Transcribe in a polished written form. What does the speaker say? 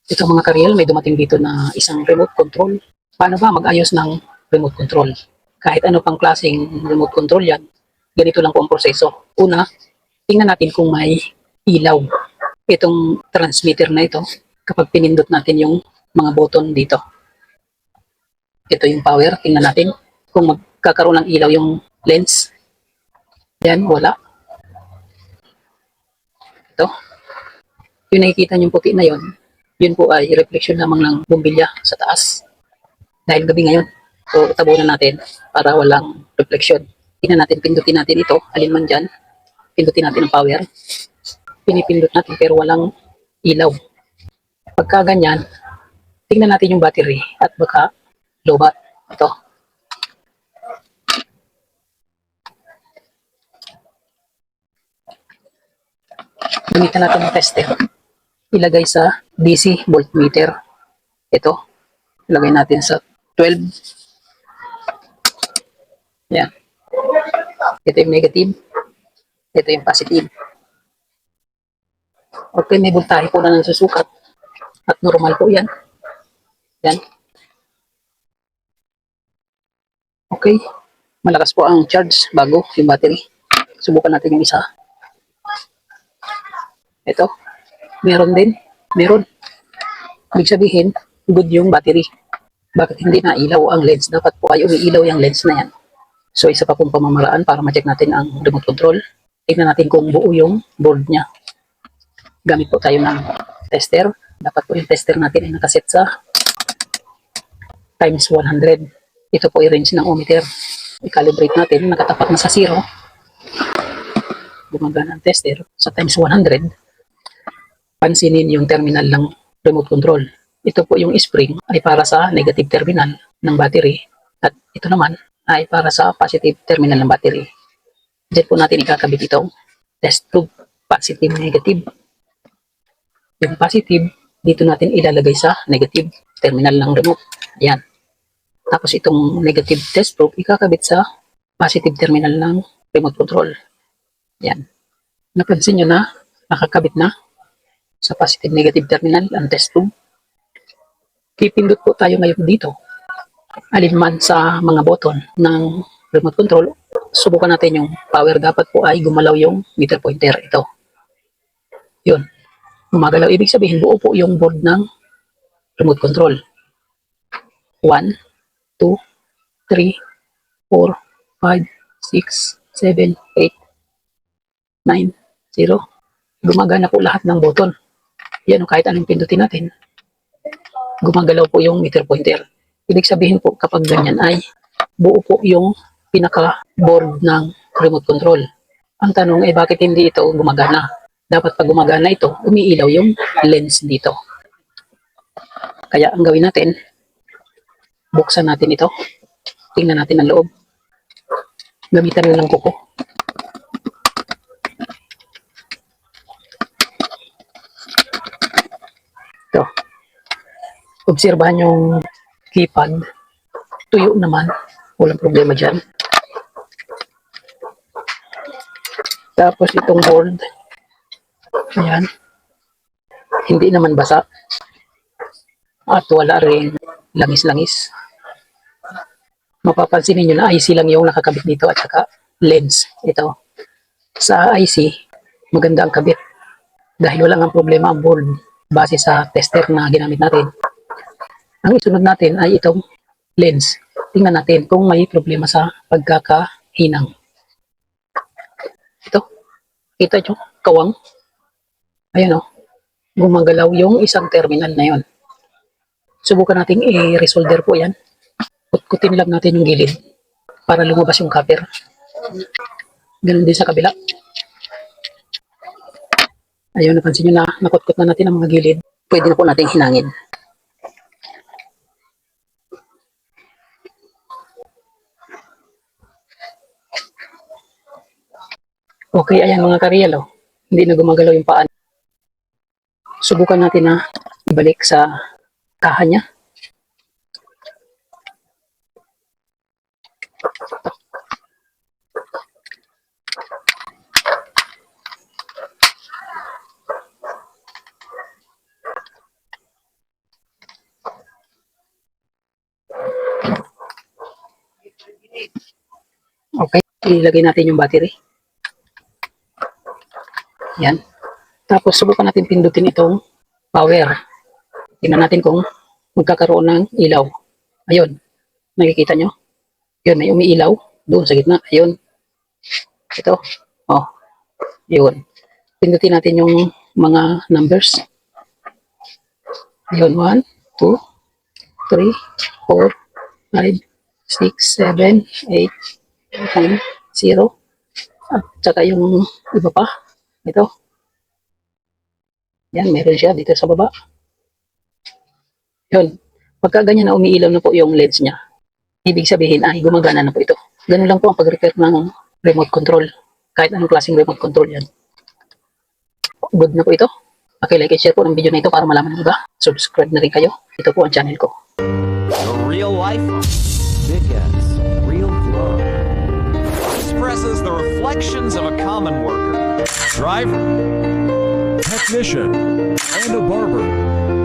Ito mga kareal, may dumating dito na isang remote control. Paano ba mag-ayos ng remote control? Kahit ano pang klaseng remote control yan, ganito lang po ang proseso. Una, tingnan natin kung may ilaw. Itong transmitter na ito, kapag pinindot natin yung mga button dito. Ito yung power, tingnan natin kung magkakaroon ng ilaw yung lens. Yan, wala. Ito, yung nakikita yung puti na yun po ay reflection lamang ng bumbilya sa taas. Dahil gabi ngayon, so tabunan natin para walang reflection. Tingnan natin, pindutin natin ito, alin man dyan. Pindutin natin ang power. Pinipindot natin pero walang ilaw. Pagka ganyan, tingnan natin yung battery at baka lobat. Ito. Gamitan natin ng tester. Ilagay sa DC voltmeter. Ito. Ilagay natin sa 12. Yan. Ito yung negative. Ito yung positive. Okay, may voltahe po na nasusukat. At normal po yan. Yan. Okay. Malakas po ang charge bago yung battery. Subukan natin yung isa. Ito. Meron din. Meron. Ibig sabihin, good yung battery. Bakit hindi na ilaw ang lens? Dapat po ay umiilaw yung lens na yan. So, isa pa pong pamamaraan para ma-check natin ang remote control. Tignan natin kung buo yung board niya. Gamit po tayo ng tester. Dapat po yung tester natin ay nakaset sa times 100. Ito po i-range ng ohmmeter. I-calibrate natin. Nakatapat na sa 0. Gumagana ang tester sa times 100. Pansinin yung terminal ng remote control. Ito po yung spring ay para sa negative terminal ng battery. At ito naman ay para sa positive terminal ng battery. Diyan po natin ikakabit itong test tube, positive, negative. Yung positive, dito natin ilalagay sa negative terminal ng remote. Ayan. Tapos itong negative test probe, ikakabit sa positive terminal ng remote control. Ayan. Napansin nyo na nakakabit na sa positive negative terminal ang test tube. Pipindot po tayo ngayon dito. Alinman sa mga button ng remote control, subukan natin yung power. Dapat po ay gumalaw yung meter pointer. Ito. Yun. Gumagalaw. Ibig sabihin, buo po yung board ng remote control. 1, 2, 3, 4, 5, 6, 7, 8, 9, 0. Gumagana po lahat ng button. Yan o, kahit anong pindutin natin, gumagalaw po yung meter pointer. Ibig sabihin po kapag ganyan ay buo po yung pinaka-board ng remote control. Ang tanong ay bakit hindi ito gumagana? Dapat pag gumagana ito, umiilaw yung lens dito. Kaya ang gawin natin, buksan natin ito. Tingnan natin ang loob. Gamitan na lang kuko. Ito. Obserbahan yung keypad. Tuyo naman. Walang problema dyan. Tapos itong board. Ayan. Hindi naman basa. At wala rin langis-langis. Mapapansin niyo na IC lang yung nakakabit dito at saka lens. Ito. Sa IC, maganda ang kabit. Dahil wala nga problema ang board base sa tester na ginamit natin. Ang isunod natin ay itong lens. Tingnan natin kung may problema sa pagkakahinang. Ito. Kita nyo? Kawang. Ayan o. Gumagalaw yung isang terminal na yon. Subukan natin i-resolder po yan. Kutkutin lang natin yung gilid para lumabas yung copper. Ganun din sa kabila. Ayun, napansin nyo na nakutkot na natin ang mga gilid. Pwede na po natin hinangin. Okay, ayan mga kareal. Oh. Hindi na gumagalaw yung paan. Subukan natin na ibalik sa kaha niya. ilagay natin yung battery. Yan. Tapos subukan natin pindutin itong power. Tingnan natin kung magkakaroon ng ilaw. Ayun. Nakikita nyo? Yun, may umiilaw doon sa gitna. Ayun. Ito. Oh. Yun. Pindutin natin yung mga numbers. Ayun. 1, 2, 3, 4, 5, 6, 7, 8, 9, 0. At saka yung iba pa. Ito. Yan, meron siya dito sa baba. Yun. Pagka ganyan na umiilaw na po yung LEDs niya, ibig sabihin ay gumagana na po ito. Ganun lang po ang pag-repair ng remote control. Kahit anong klaseng remote control yan. Good na po ito. Like and share po ng video na ito para malaman ng iba. Subscribe na rin kayo. Ito po ang channel ko. The real life Dickens, real blood. Expresses the reflections of a common worker, driver, technician, and a barber.